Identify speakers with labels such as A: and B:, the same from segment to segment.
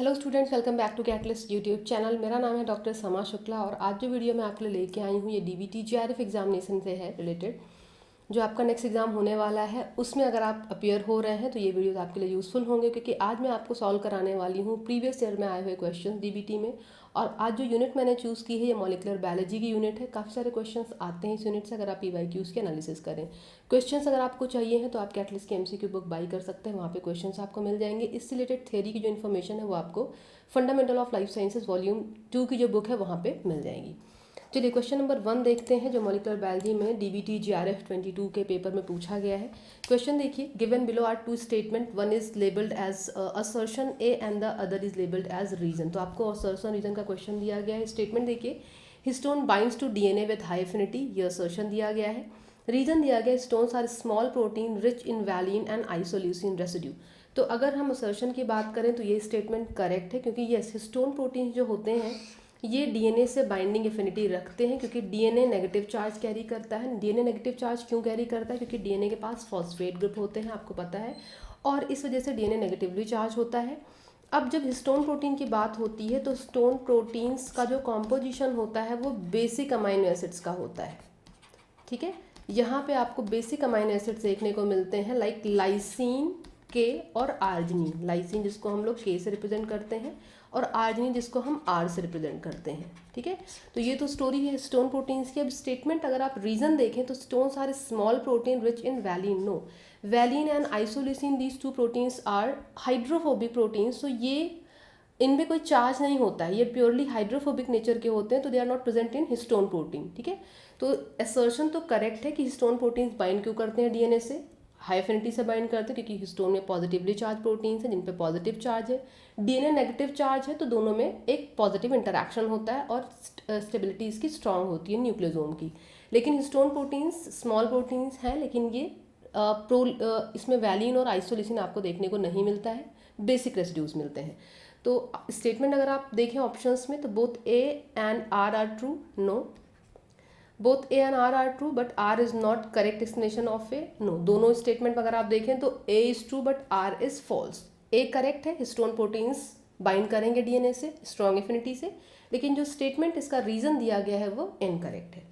A: Hello students, welcome back to Catalyst YouTube channel. मेरा नाम है डॉक्टर समा शुक्ला और आज जो वीडियो मैं आपके लिए लेके आई हूँ ये डीबीटी जीआरएफ एग्जामिनेशन से है रिलेटेड। जो आपका नेक्स्ट एग्जाम होने वाला है उसमें अगर आप अपियर हो रहे हैं तो ये वीडियोस आपके लिए यूज़फुल होंगे, क्योंकि आज मैं आपको सॉल्व कराने वाली हूँ प्रीवियस ईयर में आए हुए क्वेश्चन डीबीटी में। और आज जो यूनिट मैंने चूज़ की है ये मॉलिक्यूलर बायोलॉजी की यूनिट है। काफ़ी सारे क्वेश्चंस आते हैं इस यूनिट से अगर आप पीवाईक्यूज़ के एनालिसिस करें। क्वेश्चंस अगर आपको चाहिए हैं तो आप कैटलिस्ट की एमसीक्यू बुक बाई कर सकते हैं, वहाँ पे क्वेश्चंस आपको मिल जाएंगे। इससे रिलेटेड थ्योरी की जो इन्फॉर्मेशन है वो आपको fundamental of life sciences volume 2 की जो बुक है वहाँ पे मिल जाएगी। चलिए क्वेश्चन नंबर 1 देखते हैं, जो मॉलिक्यूलर बायोलॉजी में डीबीटी जीआरएफ 22 के पेपर में पूछा गया है। क्वेश्चन देखिए, given below are two statement, one is labelled as assertion A and the other is labelled as reason. तो आपको असर्शन रीजन का क्वेश्चन दिया गया है। स्टेटमेंट देखिए, histone binds to DNA with high affinity, ये असर्शन दिया गया है। रीजन दिया गया, histones are small protein rich in valine and isoleucine residue. तो अगर हम असर्शन की बात करें तो ये स्टेटमेंट करेक्ट है, क्योंकि ये हिस्टोन प्रोटीन जो होते हैं ये डीएनए से बाइंडिंग एफिनिटी रखते हैं, क्योंकि डीएनए नेगेटिव चार्ज कैरी करता है। डीएनए नेगेटिव चार्ज क्यों कैरी करता है? क्योंकि डीएनए के पास फॉस्फेट ग्रुप होते हैं, आपको पता है, और इस वजह से डीएनए नेगेटिवली चार्ज होता है। अब जब हिस्टोन प्रोटीन की बात होती है तो स्टोन प्रोटीन्स का जो कॉम्पोजिशन होता है वो बेसिक अमाइनो एसिड्स का होता है। ठीक है, यहाँ पे आपको बेसिक अमाइनो एसिड्स देखने को मिलते हैं, लाइक लाइसिन, के और आर्जिनिन। लाइसिन जिसको हम लोग के से रिप्रेजेंट करते हैं और आर्जिनिन जिसको हम आर से रिप्रेजेंट करते हैं। ठीक है, तो ये तो स्टोरी है स्टोन प्रोटीन्स की। अब स्टेटमेंट अगर आप रीजन देखें तो histones are small protein rich in valine. No, valine and isoleucine, these two proteins are hydrophobic proteins. तो ये इनमें कोई चार्ज नहीं होता है, ये प्योरली हाइड्रोफोबिक नेचर के होते हैं, तो they are not present in histone protein. ठीक है, तो असर्शन तो करेक्ट है कि हिस्टोन प्रोटीन्स बाइंड क्यों करते हैं डीएनए से, हाई एफिनिटी से बाइंड करते हैं, क्योंकि हिस्टोन में पॉजिटिवली चार्ज प्रोटीन्स हैं जिन पे पॉजिटिव चार्ज है, डीएनए नेगेटिव चार्ज है, तो दोनों में एक पॉजिटिव इंटरैक्शन होता है और स्टेबिलिटी इसकी स्ट्रांग होती है न्यूक्लियोसोम की। लेकिन हिस्टोन प्रोटीन्स स्मॉल प्रोटीन्स हैं, लेकिन ये इसमें वैलिन और आइसोल्यूसिन आपको देखने को नहीं मिलता है, बेसिक रेसिड्यूज मिलते हैं। तो स्टेटमेंट अगर आप देखें ऑप्शंस में तो both A and R true. No, both A and R true but R is not correct explanation of A. No, दोनों स्टेटमेंट अगर आप देखें तो A is true but R is false. A correct है, histone proteins bind करेंगे DNA से strong affinity से, लेकिन जो स्टेटमेंट इसका रीजन दिया गया है वो इनकरेक्ट है।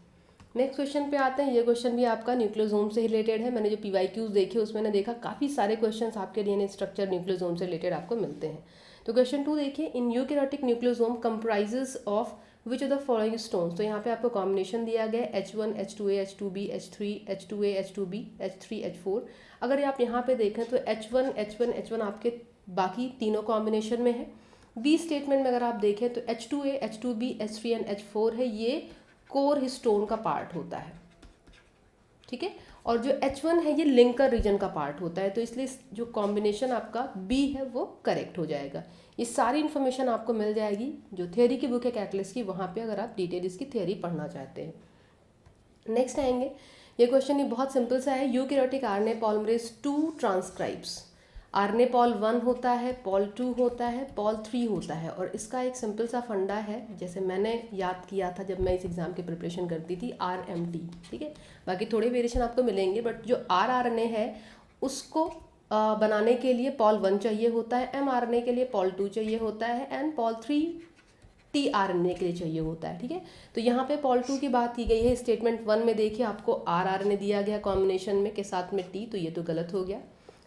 A: नेक्स्ट क्वेश्चन पे आते हैं। ये क्वेश्चन भी आपका न्यूक्लियोसोम से रिलेटेड है। मैंने जो पीवाईक्यूज देखे उसमें मैंने देखा काफ़ी सारे क्वेश्चंस आपके डीएनए स्ट्रक्चर न्यूक्लियोसोम से रिलेटेड आपको मिलते हैं। तो क्वेश्चन 2 देखिए, in eukaryotic nucleosome comprises of which of the following stones. तो यहाँ पे आपको कॉम्बिनेशन दिया गया है H1 H2A H2B H3 H2A H2B H3 H4। अगर आप यहाँ पे देखें तो H1 H1 H1 आपके बाकी तीनों कॉम्बिनेशन में है। बी स्टेटमेंट में अगर आप देखें तो H2A H2B H3 and H4 है, ये कोर हिस्टोन का पार्ट होता है। ठीक है, और जो H1 है ये लिंकर रीजन का पार्ट होता है, तो इसलिए जो कॉम्बिनेशन आपका बी है वो करेक्ट हो जाएगा। ये सारी इन्फॉर्मेशन आपको मिल जाएगी जो थ्योरी की बुक है कैटलिस्ट की, वहाँ पे अगर आप डिटेल इसकी थ्योरी पढ़ना चाहते हैं। नेक्स्ट आएंगे, ये क्वेश्चन ये बहुत सिंपल सा है। Eukaryotic RNA polymerase 2 transcribes. RNA pol 1 होता है, पॉल 2 होता है, पॉल 3 होता है, और इसका एक सिंपल सा फंडा है जैसे मैंने याद किया था जब मैं इस एग्ज़ाम की प्रिपरेशन करती थी, RMT। ठीक है, बाकी थोड़े वेरिएशन आपको मिलेंगे, बट जो RRNA है उसको बनाने के लिए पॉल 1 चाहिए होता है, mRNA के लिए पॉल 2 चाहिए होता है, एंड पॉल 3 tRNA के लिए चाहिए होता है। ठीक है, तो यहाँ पे पॉल 2 की बात की गई है। स्टेटमेंट 1 में देखिए आपको RRNA दिया गया कॉम्बिनेशन में के साथ में T, तो ये तो गलत हो गया।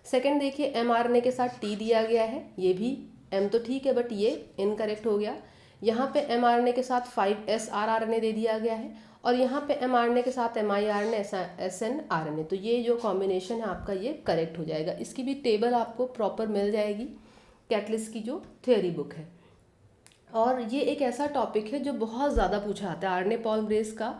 A: सेकंड देखिए mRNA के साथ T दिया गया है, ये भी M तो ठीक है बट ये इनकरेक्ट हो गया। यहाँ पे mRNA के साथ 5S rRNA दे दिया गया है, और यहाँ पे mRNA के साथ miRNA SNRNA, तो ये जो कॉम्बिनेशन है आपका ये करेक्ट हो जाएगा। इसकी भी टेबल आपको प्रॉपर मिल जाएगी कैटलिस्ट की जो थ्योरी बुक है। और ये एक ऐसा टॉपिक है जो बहुत ज़्यादा पूछा आता है। आरएनए पॉलीमरेज का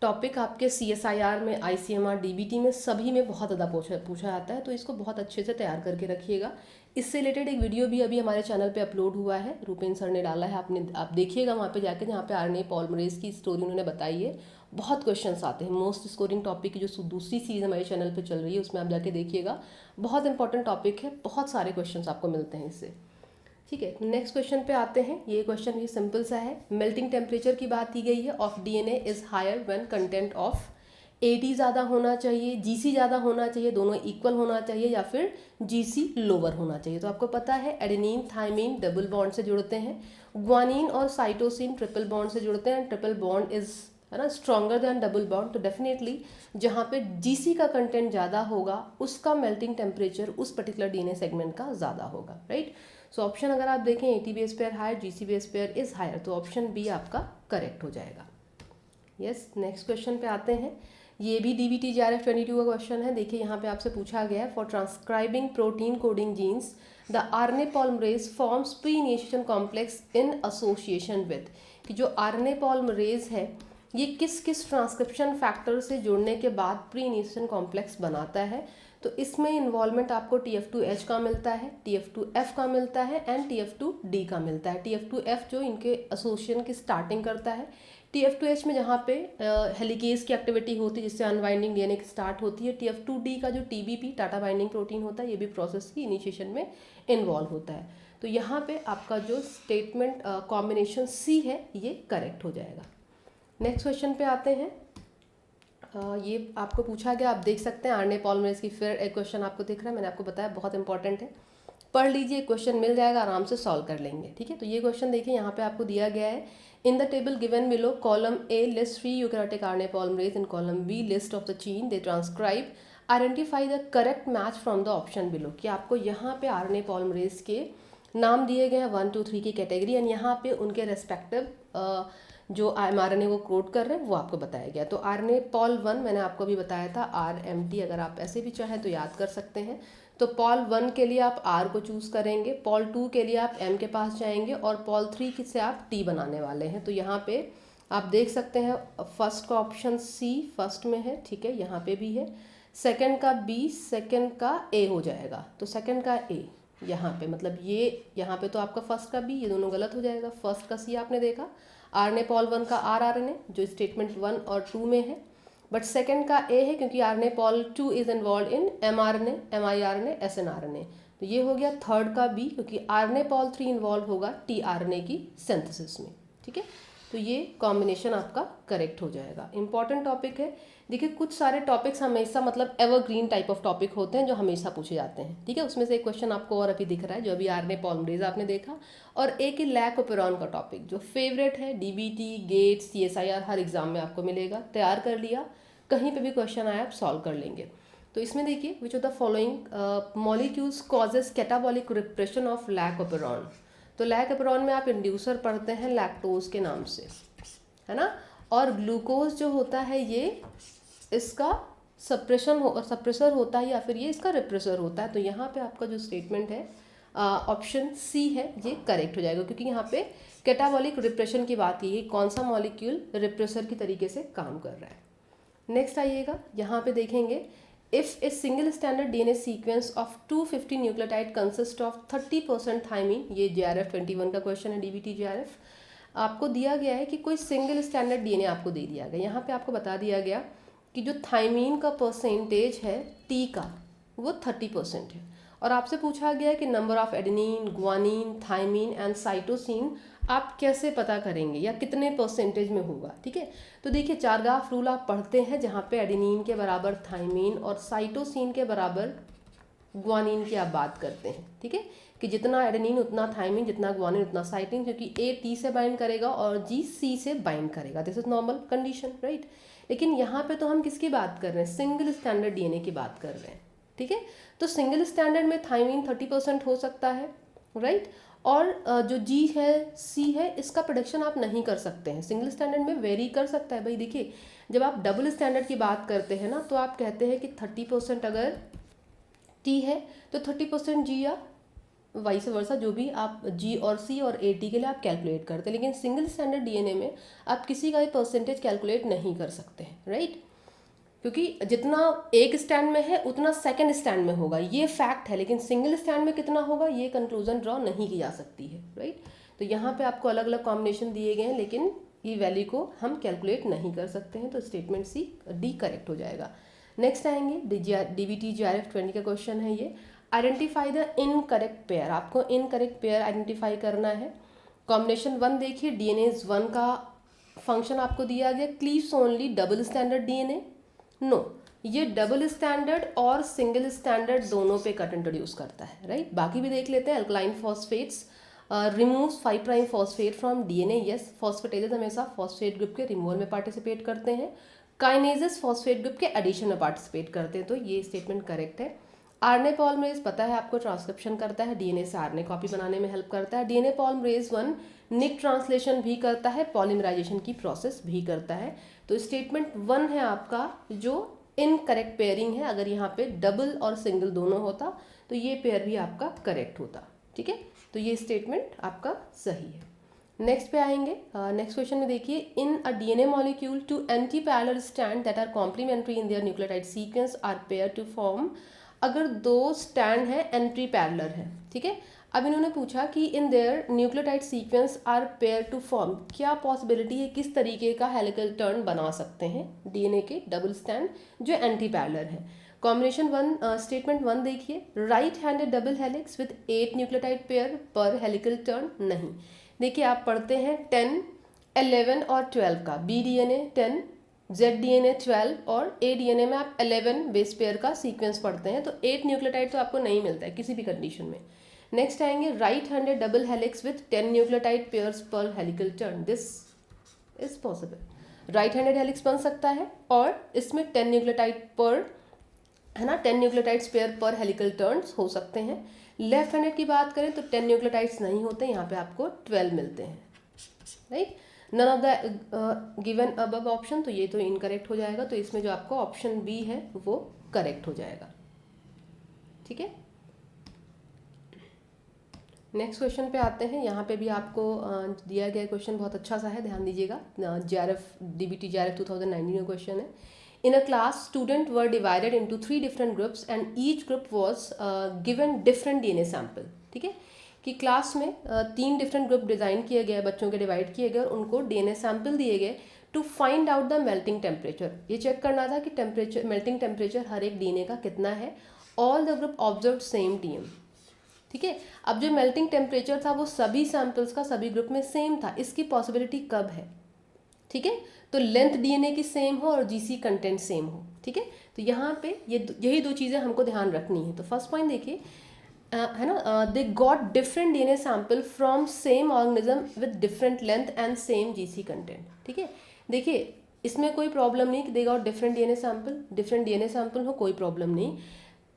A: टॉपिक आपके CSIR में, ICMR, DBT में सभी में बहुत ज़्यादा पूछा आता है, तो इसको बहुत अच्छे से तैयार करके रखिएगा। इससे रिलेटेड एक वीडियो भी अभी हमारे चैनल पे अपलोड हुआ है, रूपेन सर ने डाला है, आप देखिएगा वहाँ पे जाके, जहाँ पे आरएनए पॉलीमरेज की स्टोरी उन्होंने बताई है। बहुत क्वेश्चंस आते हैं, मोस्ट स्कोरिंग टॉपिक की जो दूसरी सीरीज हमारे चैनल पर चल रही है उसमें आप जाके देखिएगा, बहुत इंपॉर्टेंट टॉपिक है, बहुत सारे क्वेश्चन आपको मिलते हैं इससे। ठीक है, नेक्स्ट क्वेश्चन पे आते हैं। ये क्वेश्चन भी सिंपल सा है। मेल्टिंग टेम्परेचर की बात की गई है of DNA is higher when content of AT ज़्यादा होना चाहिए, GC ज़्यादा होना चाहिए, दोनों इक्वल होना चाहिए, या फिर GC लोअर होना चाहिए। तो आपको पता है एडेनिन थाइमिन डबल बॉन्ड से जुड़ते हैं, ग्वानिन और साइटोसिन ट्रिपल बॉन्ड से जुड़ते हैं। ट्रिपल बॉन्ड इज, है ना, स्ट्रॉन्गर दैन डबल बॉन्ड। तो डेफिनेटली जहाँ पे GC का कंटेंट ज़्यादा होगा उसका मेल्टिंग टेम्परेचर उस पर्टिकुलर DNA सेगमेंट का ज़्यादा होगा, राइट। सो ऑप्शन अगर आप देखें AT base pair higher, GC base pair is higher, तो ऑप्शन बी आपका करेक्ट हो जाएगा। यस, नेक्स्ट क्वेश्चन पे आते हैं। ये भी DBT JRF 22 का क्वेश्चन है। देखिए यहाँ पे आपसे पूछा गया है, for transcribing protein coding genes the RNA polymerase forms pre initiation complex in association with, कि जो RNA पॉलीमरेज है ये किस किस ट्रांसक्रिप्शन फैक्टर से जुड़ने के बाद प्री इनिशिएशन कॉम्प्लेक्स बनाता है। तो इसमें इन्वॉल्वमेंट आपको TF2H का मिलता है, TF2F का मिलता है एंड TF2D का मिलता है। TF2F जो इनके एसोसिएशन की स्टार्टिंग करता है, TF2H में जहाँ पे हेलिकेज की एक्टिविटी होती है जिससे अनवाइंडिंग DNA की स्टार्ट होती है। TF2D का जो TBP टाटा बाइंडिंग प्रोटीन होता है ये भी प्रोसेस की इनिशिएशन में इन्वॉल्व होता है। तो यहाँ पे आपका जो स्टेटमेंट कॉम्बिनेशन C है ये करेक्ट हो जाएगा। नेक्स्ट क्वेश्चन पे आते हैं। ये आपको पूछा गया, आप देख सकते हैं RNA पॉलीमरेज की, फिर एक क्वेश्चन आपको दिख रहा है, मैंने आपको बताया बहुत इंपॉर्टेंट है, पढ़ लीजिए, क्वेश्चन मिल जाएगा, आराम से सॉल्व कर लेंगे, ठीक है। तो ये क्वेश्चन देखिए यहाँ पे आपको दिया गया है, in the table given below column A list 3 eukaryotic RNA polymerase, in column B list of the chain they transcribe, identify the correct match from the option below, कि आपको यहाँ पे RNA पॉलीमरेज के नाम दिए गए हैं 1 2 3 की कैटेगरी, एंड यहाँ पे उनके रेस्पेक्टिव जो mRNA को कोड कर रहे हैं वो आपको बताया गया। तो RNA पॉल 1 मैंने आपको भी बताया था, RMT, अगर आप ऐसे भी चाहें तो याद कर सकते हैं। तो पॉल 1 के लिए आप R को चूज़ करेंगे, पॉल 2 के लिए आप M के पास जाएंगे, और पॉल 3 से आप T बनाने वाले हैं। तो यहाँ पे आप देख सकते हैं फर्स्ट का ऑप्शन C फर्स्ट में है, ठीक है, यहाँ पे भी है, सेकंड का B, सेकंड का A हो जाएगा। तो सेकंड का A यहाँ पे, मतलब ये यहाँ पे तो आपका फर्स्ट का B, ये दोनों गलत हो जाएगा। फर्स्ट का C आपने देखा, RNA पॉल 1 का rRNA जो स्टेटमेंट 1 और 2 में है, बट सेकंड का A है क्योंकि RNA Paul 2 is involve in mRNA, miRNA, snRNA। तो ये हो गया थर्ड का B, क्योंकि RNA पॉल 3 इन्वॉल्व होगा tRNA की सिंथेसिस में, ठीक है। तो ये कॉम्बिनेशन आपका करेक्ट हो जाएगा। इंपॉर्टेंट टॉपिक है। देखिए कुछ सारे टॉपिक्स हमेशा मतलब एवरग्रीन टाइप ऑफ टॉपिक होते हैं जो हमेशा पूछे जाते हैं, ठीक है। उसमें से एक क्वेश्चन आपको और अभी दिख रहा है, जो अभी RNA पॉलीमरेज आपने देखा, और एक ही लैकोपेरॉन का टॉपिक जो फेवरेट है, DBT, गेट, CSIR, हर एग्जाम में आपको मिलेगा। तैयार कर लिया, कहीं पे भी क्वेश्चन आया आप सॉल्व कर लेंगे। तो इसमें देखिए, which of the following molecules causes catabolic repression of lac operon. तो लैकोपेरॉन में आप इंड्यूसर पढ़ते हैं लैक्टोज के नाम से, है ना, और ग्लूकोज जो होता है ये इसका सप्रेसर होता है, या फिर ये इसका रिप्रेसर होता है। तो यहाँ पे आपका जो स्टेटमेंट है ऑप्शन C है ये करेक्ट हो जाएगा, क्योंकि यहाँ पे कैटाबॉलिक रिप्रेशन की बात की है, कौन सा मॉलिक्यूल रिप्रेसर की तरीके से काम कर रहा है। नेक्स्ट आइएगा, यहाँ पे देखेंगे, if a single standard DNA sequence of 250 nucleotide consist of 30% thymine, ये JRF 21 का क्वेश्चन है, DBT JRF। आपको दिया गया है कि कोई सिंगल स्टैंडर्ड DNA आपको दे दिया गया, यहाँ पे आपको बता दिया गया कि जो थाइमीन का परसेंटेज है T का वो 30% है, और आपसे पूछा गया है कि number of adenine, guanine, thymine and cytosine आप कैसे पता करेंगे या कितने परसेंटेज में होगा, ठीक है। तो देखिए चारगाफ रूल आप पढ़ते हैं, जहाँ पे एडेनिन के बराबर थाइमीन और साइटोसिन के बराबर ग्वानिन की आप बात करते हैं, ठीक है, कि जितना एडेनिन उतना थाइमिन, जितना ग्वानिन उतना साइटिन, क्योंकि A T से बाइंड करेगा और G C से बाइंड करेगा, this is normal condition, right. लेकिन यहाँ पे तो हम किसकी बात कर रहे हैं, सिंगल स्टैंडर्ड DNA की बात कर रहे हैं, ठीक है। तो सिंगल स्टैंडर्ड में थाइमिन 30% हो सकता है, राइट, और जो G है, C है, इसका प्रेडिक्शन आप नहीं कर सकते हैं, सिंगल स्टैंडर्ड में वेरी कर सकता है। भाई देखिए, जब आप डबल स्टैंडर्ड की बात करते हैं ना, तो आप कहते हैं कि 30% अगर T है तो 30% G, या वाइस वर्सा, जो भी आप G और C और AT के लिए आप कैलकुलेट करते हैं। लेकिन सिंगल स्टैंडर्ड DNA में आप किसी का भी परसेंटेज कैलकुलेट नहीं कर सकते हैं, राइट, क्योंकि जितना एक स्टैंड में है उतना सेकंड स्टैंड में होगा, ये फैक्ट है। लेकिन सिंगल स्टैंड में कितना होगा ये कंक्लूजन ड्रॉ नहीं की जा सकती है, राइट। तो यहाँ पे आपको अलग अलग कॉम्बिनेशन दिए गए हैं, लेकिन ये वैल्यू को हम कैलकुलेट नहीं कर सकते हैं, तो स्टेटमेंट D करेक्ट हो जाएगा। नेक्स्ट आएंगे, DBT JRF 20 का क्वेश्चन है ये, आइडेंटिफाई द इनकरेक्ट पेयर। आपको इनकरेक्ट पेयर आइडेंटिफाई करना है। कॉम्बिनेशन 1 देखिए, DNA 1 का फंक्शन आपको दिया गया, cleaves only double stranded DNA, no, ये डबल स्टैंडर्ड और सिंगल स्टैंडर्ड दोनों पे कट इंट्रोड्यूस करता है, राइट। बाकी भी देख लेते हैं। Alkaline phosphatase removes 5 prime phosphate from DNA, yes. Phosphatases हमेशा फॉस्फेट ग्रुप के रिमूवल में पार्टिसिपेट करते हैं। काइनेजेस फॉस्फेट ग्रुप के एडिशन में पार्टिसिपेट करते हैं, तो ये स्टेटमेंट करेक्ट है। आरएनए पॉलीमरेज पता है आपको, ट्रांसक्रिप्शन करता है, डीएनए से आरएनए कॉपी बनाने में हेल्प करता है। डीएनए पॉलीमरेज 1 निक ट्रांसलेशन भी करता है, पॉलीमराइजेशन की प्रोसेस भी करता है। तो स्टेटमेंट 1 है आपका जो इनकरेक्ट पेयरिंग है। अगर यहाँ पे डबल और सिंगल दोनों होता तो ये पेयर भी आपका करेक्ट होता, ठीक है। तो ये स्टेटमेंट आपका सही है। नेक्स्ट पे आएंगे। नेक्स्ट क्वेश्चन में देखिए, in a DNA molecule two anti parallel strand that are complementary in their nucleotide sequence are pair to form. अगर दो स्टैंड है एंटी पैरेलल है, ठीक है। अब इन्होंने पूछा कि in their nucleotide sequence are pair to form, क्या पॉसिबिलिटी है, किस तरीके का हेलिकल टर्न बना सकते हैं डीएनए के डबल स्टैंड जो एंटी पैरेलल है। कॉम्बिनेशन 1 स्टेटमेंट 1 देखिए, right handed double helix with 8 nucleotide pair पर हेलिकल टर्न नहीं। देखिए आप पढ़ते हैं 10, 11 और 12 का, बी डीएनए 10, जेड डीएनए 12 और ए डीएनए में आप 11 बेस पेयर का सीक्वेंस पढ़ते हैं, तो 8 न्यूक्लियोटाइड तो आपको नहीं मिलता है किसी भी कंडीशन में। नेक्स्ट आएंगे, right handed double helix with 10 nucleotide pairs per helical turn, this is possible. Right handed helix बन सकता है और इसमें 10 न्यूक्लियोटाइड पर, है ना, 10 न्यूक्लियोटाइड्स पेयर पर हेलिकल टर्न्स हो सकते हैं। लेफ्ट हैंडेड की बात करें तो 10 न्यूक्लियोटाइड्स नहीं होते, यहाँ पे आपको 12 मिलते हैं, right. None of the given above option, तो ये तो इनकरेक्ट हो जाएगा, तो इसमें जो आपको ऑप्शन बी है वो करेक्ट हो जाएगा, ठीक है। नेक्स्ट क्वेश्चन पे आते हैं। यहाँ पे भी आपको दिया गया क्वेश्चन बहुत अच्छा सा है, ध्यान दीजिएगा। जेआरएफ डीबीटी जेआरएफ 2019 का क्वेश्चन है। In a class, students were divided into 3 different groups and each group was given different DNA sample, ठीक है। कि क्लास में 3 डिफरेंट ग्रुप डिज़ाइन किए गए, बच्चों के डिवाइड किए गए और उनको डीएनए सैंपल दिए गए to find out the melting temperature. ये चेक करना था कि टेम्परेचर, मेल्टिंग टेम्परेचर हर एक डीएनए का कितना है। All the group observe same TM, ठीक है। अब जो मेल्टिंग टेम्परेचर था वो सभी सैंपल्स का सभी ग्रुप में सेम था। इसकी पॉसिबिलिटी कब है, ठीक है, तो लेंथ डीएनए की सेम हो और जीसी कंटेंट सेम हो, ठीक है। तो यहाँ पे यही दो चीज़ें हमको ध्यान रखनी है। तो फर्स्ट पॉइंट देखिए, है ना, they got different DNA sample from same organism with different length and same GC content, ठीक है। देखिए इसमें कोई प्रॉब्लम नहीं कि they got different DNA sample हो, कोई प्रॉब्लम नहीं।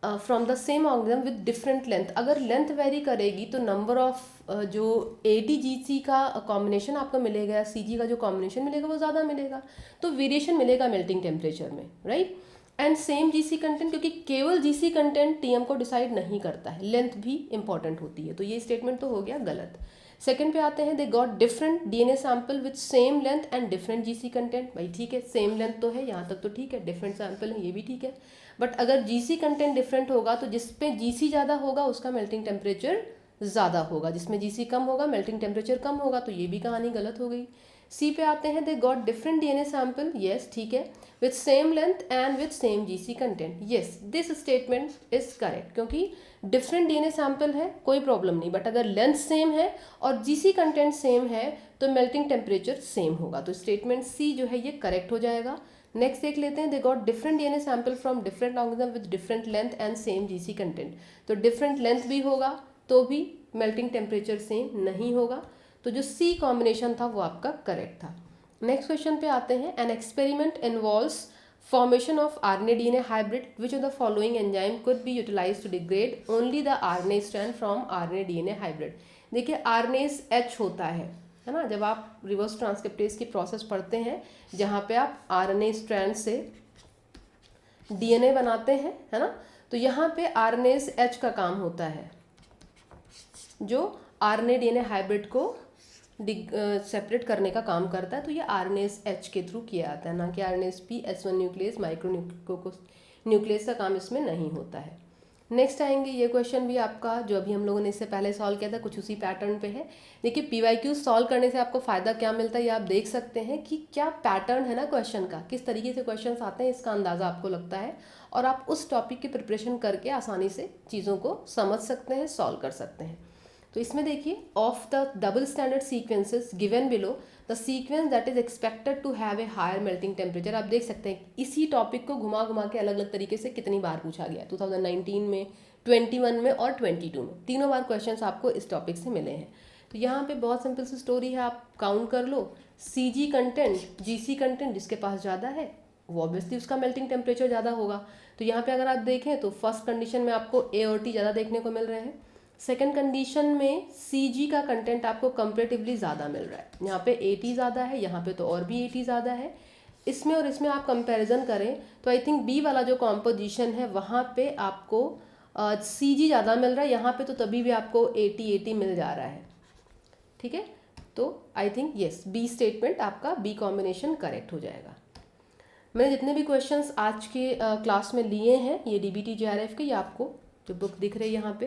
A: From the same organism with different length, अगर लेंथ वेरी करेगी तो नंबर ऑफ जो ATGC का कॉम्बिनेशन आपको मिलेगा या CG का जो कॉम्बिनेशन मिलेगा वो ज़्यादा मिलेगा, तो वेरिएशन मिलेगा मेल्टिंग टेम्परेचर में, right. And same GC content, क्योंकि केवल GC कंटेंट TM को डिसाइड नहीं करता है, लेंथ भी इंपॉर्टेंट होती है, तो ये स्टेटमेंट तो हो गया गलत। सेकंड पे आते हैं, they got different DNA sample with same length and different GC content. भाई ठीक है, सेम लेंथ तो है, यहाँ तक तो ठीक है, डिफरेंट सैंपल है, ये भी ठीक है। बट अगर जीसी कंटेंट डिफरेंट होगा तो जिस पे जीसी ज़्यादा होगा उसका मेल्टिंग टेम्परेचर ज़्यादा होगा, जिसमें जीसी कम होगा मेल्टिंग टेम्परेचर कम होगा, तो ये भी कहानी गलत हो गई। सी पे आते हैं, they got different DNA sample, yes ठीक है, with same length and with same GC content, yes this statement is correct, क्योंकि डिफरेंट डीएनए सैंपल है कोई प्रॉब्लम नहीं, बट अगर लेंथ सेम है और जीसी कंटेंट सेम है तो मेल्टिंग टेम्परेचर सेम होगा, तो स्टेटमेंट सी जो है ये करेक्ट हो जाएगा। नेक्स्ट देख लेते हैं, they got different DNA sample from different organism with different length and same GC content, तो डिफरेंट लेंथ भी होगा तो भी मेल्टिंग टेम्परेचर सेम नहीं होगा, तो जो सी कॉम्बिनेशन था वो आपका करेक्ट था। नेक्स्ट क्वेश्चन पे आते हैं, an experiment involves formation of RNA DNA hybrid, which of the following enzyme could be utilized to degrade only the RNA strand from RNA DNA hybrid। देखिए RNase H होता है ना, जब आप रिवर्स ट्रांसक्रिप्टेज की प्रोसेस पढ़ते हैं जहाँ पे आप RNA स्ट्रैंड से DNA बनाते हैं, है ना, तो यहाँ पे RNase H का काम होता है जो RNA DNA हाइब्रिड को सेपरेट करने का काम करता है, तो ये RNase H के थ्रू किया जाता है, ना कि RNase P S1 nucleus micro nucleus का काम इसमें नहीं होता है। नेक्स्ट आएंगे, ये क्वेश्चन भी आपका जो अभी हम लोगों ने इससे पहले सॉल्व किया था कुछ उसी पैटर्न पे है। देखिए PYQ सॉल्व करने से आपको फ़ायदा क्या मिलता है ये आप देख सकते हैं कि क्या पैटर्न है ना क्वेश्चन का, किस तरीके से क्वेश्चन आते हैं इसका अंदाज़ा आपको लगता है, और आप उस टॉपिक की प्रिपरेशन करके आसानी से चीज़ों को समझ सकते हैं, सॉल्व कर सकते हैं। तो इसमें देखिए, of the double stranded sequences given below the sequence that is expected to have a higher melting temperature. आप देख सकते हैं इसी टॉपिक को घुमा घुमा के अलग अलग तरीके से कितनी बार पूछा गया, 2019 में, 21 में और 22 में, तीनों बार क्वेश्चंस आपको इस टॉपिक से मिले हैं। तो यहाँ पे बहुत सिंपल सी स्टोरी है, आप काउंट कर लो, सीजी कंटेंट, जीसी कंटेंट जिसके पास ज़्यादा है वो ऑब्वियसली उसका मेल्टिंग टेम्परेचर ज़्यादा होगा। तो यहाँ पे अगर आप देखें तो फर्स्ट कंडीशन में आपको ए और टी ज़्यादा देखने को मिल रहे हैं, सेकेंड कंडीशन में सी का कंटेंट आपको कंपेरेटिवली ज़्यादा मिल रहा है, यहाँ पे ए टी ज़्यादा है, यहाँ पे तो और भी ए टी ज़्यादा है। इसमें और इसमें आप कंपैरिजन करें तो आई थिंक बी वाला जो कॉम्पोजिशन है वहाँ पे आपको सी जी ज़्यादा मिल रहा है, यहाँ पे तो तभी भी आपको ए टी मिल जा रहा है। ठीक है, तो I think yes, B statement आपका बी कॉम्बिनेशन करेक्ट हो जाएगा। मैंने जितने भी क्वेश्चंस आज के क्लास में लिए हैं ये डीबीटी जेआरएफ के, ये आपको जो बुक दिख रही है यहाँ पे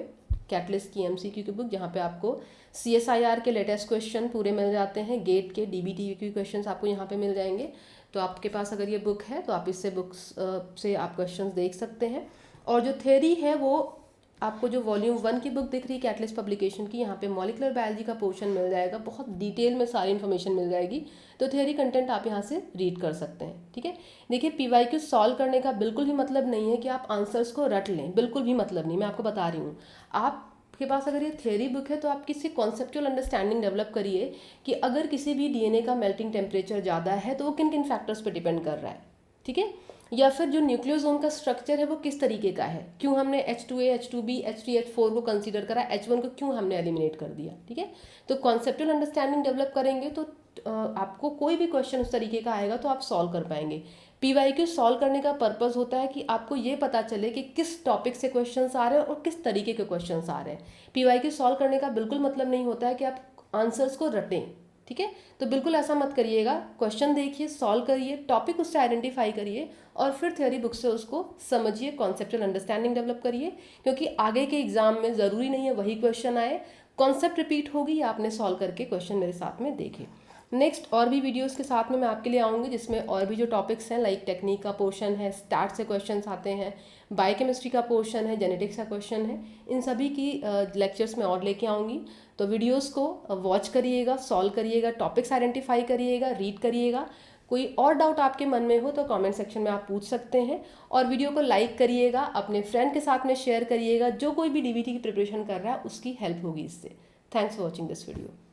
A: कैटलिस्ट की एमसीक्यू की बुक, जहाँ पे आपको सीएसआईआर के लेटेस्ट क्वेश्चन पूरे मिल जाते हैं, गेट के डीबीटी के क्वेश्चंस आपको यहाँ पे मिल जाएंगे। तो आपके पास अगर ये बुक है तो आप इससे बुक्स से आप क्वेश्चंस देख सकते हैं। और जो थ्योरी है वो आपको जो वॉल्यूम 1 की बुक दिख रही है कैटलिस्ट पब्लिकेशन की, यहाँ पे मॉलिक्यूलर बायोलॉजी का पोर्शन मिल जाएगा, बहुत डिटेल में सारी इन्फॉर्मेशन मिल जाएगी। तो थ्योरी कंटेंट आप यहाँ से रीड कर सकते हैं। ठीक है, देखिए पीवाईक्यू सॉल्व करने का बिल्कुल भी मतलब नहीं है कि आप आंसर्स को रट लें, बिल्कुल भी मतलब नहीं, मैं आपको बता रही हूँ। आपके पास अगर ये थ्योरी बुक है तो आप किसी कॉन्सेप्चुअल अंडरस्टैंडिंग डेवलप करिए कि अगर किसी भी डीएनए का मेल्टिंग टेम्परेचर ज़्यादा है तो वो किन किन फैक्टर्स पर डिपेंड कर रहा है। ठीक है, या फिर जो न्यूक्लियोसोम का स्ट्रक्चर है वो किस तरीके का है, क्यों हमने H2A, H2B, H3, H4 को कंसीडर करा, H1 को क्यों हमने एलिमिनेट कर दिया। ठीक है, तो कॉन्सेप्चुअल अंडरस्टैंडिंग डेवलप करेंगे तो आपको कोई भी क्वेश्चन उस तरीके का आएगा तो आप सॉल्व कर पाएंगे। पीवाईक्यू सॉल्व करने का पर्पस होता है कि आपको ये पता चले कि किस टॉपिक से क्वेश्चंस आ रहे हैं और किस तरीके के क्वेश्चंस आ रहे हैं। पीवाईक्यू सॉल्व करने का बिल्कुल मतलब नहीं होता है कि आप आंसर्स को रटें। ठीक है, तो बिल्कुल ऐसा मत करिएगा, क्वेश्चन देखिए, सॉल्व करिए, टॉपिक उससे आइडेंटिफाई करिए और फिर थ्योरी बुक से उसको समझिए, कॉन्सेप्चुअल अंडरस्टैंडिंग डेवलप करिए, क्योंकि आगे के एग्जाम में ज़रूरी नहीं है वही क्वेश्चन आए, कॉन्सेप्ट रिपीट होगी या आपने सॉल्व करके क्वेश्चन मेरे साथ में देखे। नेक्स्ट और भी वीडियोस के साथ में मैं आपके लिए आऊँगी जिसमें और भी जो टॉपिक्स हैं लाइक टेक्निक का पोर्शन है, स्टार्ट से क्वेश्चंस आते हैं, बायोकेमिस्ट्री का पोर्शन है, जेनेटिक्स का क्वेश्चन है, इन सभी की लेक्चर्स में और लेके आऊँगी। तो वीडियोस को वॉच करिएगा, सॉल्व करिएगा, टॉपिक्स आइडेंटिफाई करिएगा, रीड करिएगा। कोई और डाउट आपके मन में हो तो कमेंट सेक्शन में आप पूछ सकते हैं। और वीडियो को लाइक करिएगा, अपने फ्रेंड के साथ में शेयर करिएगा, जो कोई भी डीबीटी की प्रिपरेशन कर रहा है उसकी हेल्प होगी इससे। Thanks for watching this video.